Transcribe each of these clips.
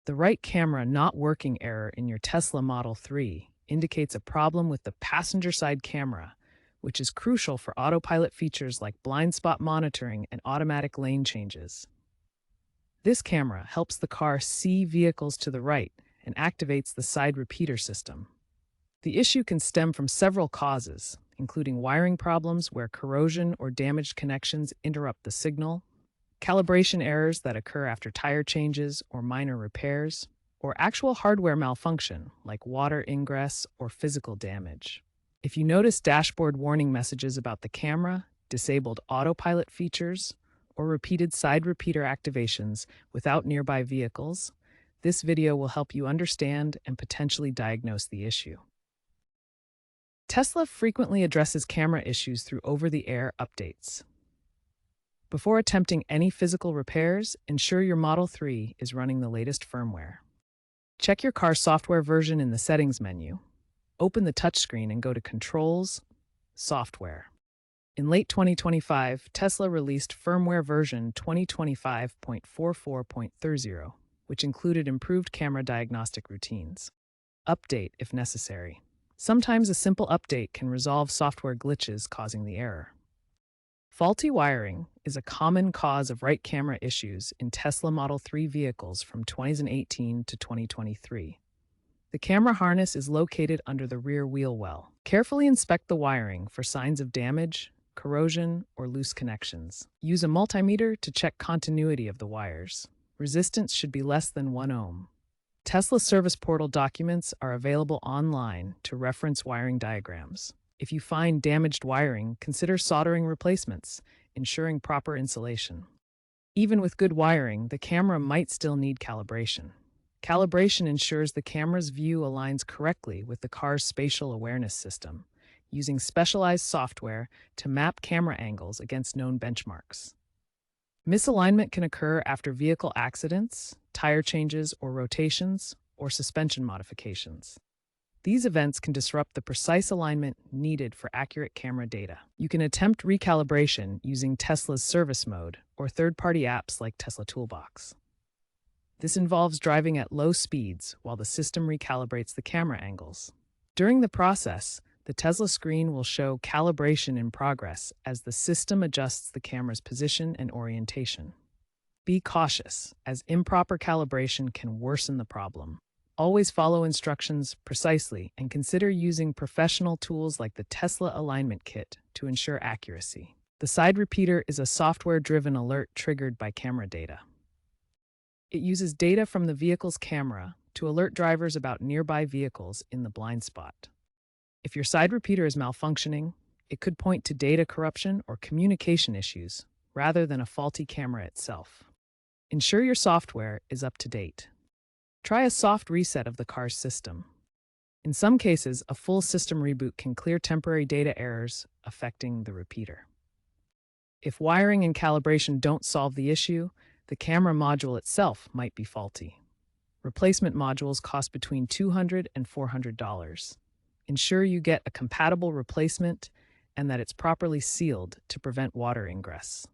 The right camera not working error in your Tesla Model 3 indicates a problem with the passenger side camera, which is crucial for autopilot features like blind spot monitoring and automatic lane changes. This camera helps the car see vehicles to the right and activates the side repeater system. The issue can stem from several causes, including wiring problems where corrosion or damaged connections interrupt the signal, calibration errors that occur after tire changes or minor repairs, or actual hardware malfunction like water ingress or physical damage. If you notice dashboard warning messages about the camera, disabled autopilot features, or repeated side repeater activations without nearby vehicles, this video will help you understand and potentially diagnose the issue. Tesla frequently addresses camera issues through over-the-air updates. Before attempting any physical repairs, ensure your Model 3 is running the latest firmware. Check your car's software version in the Settings menu. Open the touchscreen and go to Controls, Software. In late 2025, Tesla released firmware version 2025.44.30, which included improved camera diagnostic routines. Update if necessary. Sometimes a simple update can resolve software glitches causing the error. Faulty wiring is a common cause of right camera issues in Tesla Model 3 vehicles from 2018 to 2023. The camera harness is located under the rear wheel well. Carefully inspect the wiring for signs of damage, corrosion, or loose connections. Use a multimeter to check continuity of the wires. Resistance should be less than 1 ohm. Tesla Service Portal documents are available online to reference wiring diagrams. If you find damaged wiring, consider soldering replacements, ensuring proper insulation. Even with good wiring, the camera might still need calibration. Calibration ensures the camera's view aligns correctly with the car's spatial awareness system, using specialized software to map camera angles against known benchmarks. Misalignment can occur after vehicle accidents, tire changes or rotations, or suspension modifications. These events can disrupt the precise alignment needed for accurate camera data. You can attempt recalibration using Tesla's service mode or third-party apps like Tesla Toolbox. This involves driving at low speeds while the system recalibrates the camera angles. During the process, the Tesla screen will show calibration in progress as the system adjusts the camera's position and orientation. Be cautious, as improper calibration can worsen the problem. Always follow instructions precisely and consider using professional tools like the Tesla Alignment Kit to ensure accuracy. The side repeater is a software-driven alert triggered by camera data. It uses data from the vehicle's camera to alert drivers about nearby vehicles in the blind spot. If your side repeater is malfunctioning, it could point to data corruption or communication issues rather than a faulty camera itself. Ensure your software is up to date. Try a soft reset of the car's system. In some cases, a full system reboot can clear temporary data errors affecting the repeater. If wiring and calibration don't solve the issue, the camera module itself might be faulty. Replacement modules cost between $200 and $400. Ensure you get a compatible replacement and that it's properly sealed to prevent water ingress.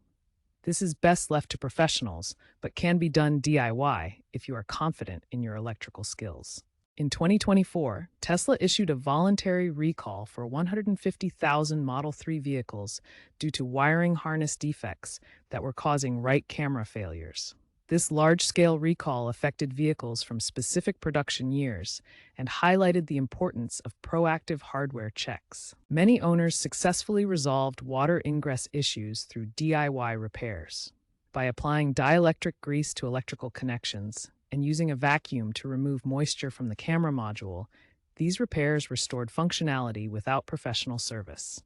This is best left to professionals, but can be done DIY if you are confident in your electrical skills. In 2024, Tesla issued a voluntary recall for 150,000 Model 3 vehicles due to wiring harness defects that were causing right camera failures. This large-scale recall affected vehicles from specific production years and highlighted the importance of proactive hardware checks. Many owners successfully resolved water ingress issues through DIY repairs. By applying dielectric grease to electrical connections and using a vacuum to remove moisture from the camera module, these repairs restored functionality without professional service.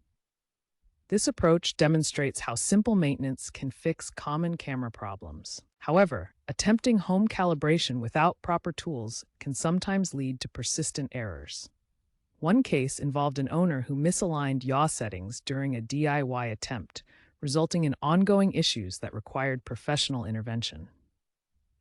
This approach demonstrates how simple maintenance can fix common camera problems. However, attempting home calibration without proper tools can sometimes lead to persistent errors. One case involved an owner who misaligned yaw settings during a DIY attempt, resulting in ongoing issues that required professional intervention.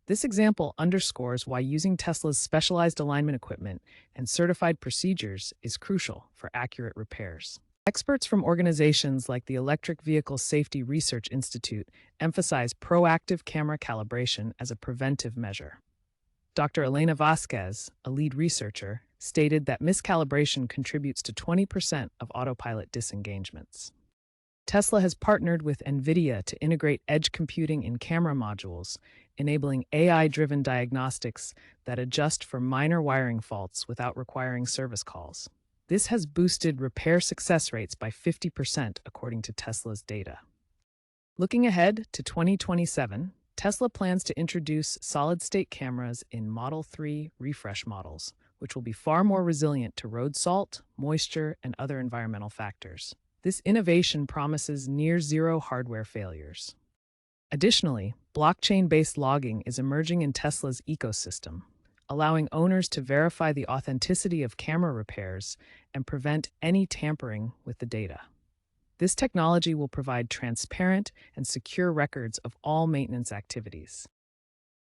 This example underscores why using Tesla's specialized alignment equipment and certified procedures is crucial for accurate repairs. Experts from organizations like the Electric Vehicle Safety Research Institute emphasize proactive camera calibration as a preventive measure. Dr. Elena Vasquez, a lead researcher, stated that miscalibration contributes to 20% of autopilot disengagements. Tesla has partnered with NVIDIA to integrate edge computing in camera modules, enabling AI-driven diagnostics that adjust for minor wiring faults without requiring service calls. This has boosted repair success rates by 50%, according to Tesla's data. Looking ahead to 2027, Tesla plans to introduce solid-state cameras in Model 3 refresh models, which will be far more resilient to road salt, moisture, and other environmental factors. This innovation promises near-zero hardware failures. Additionally, blockchain-based logging is emerging in Tesla's ecosystem, allowing owners to verify the authenticity of camera repairs and prevent any tampering with the data. This technology will provide transparent and secure records of all maintenance activities.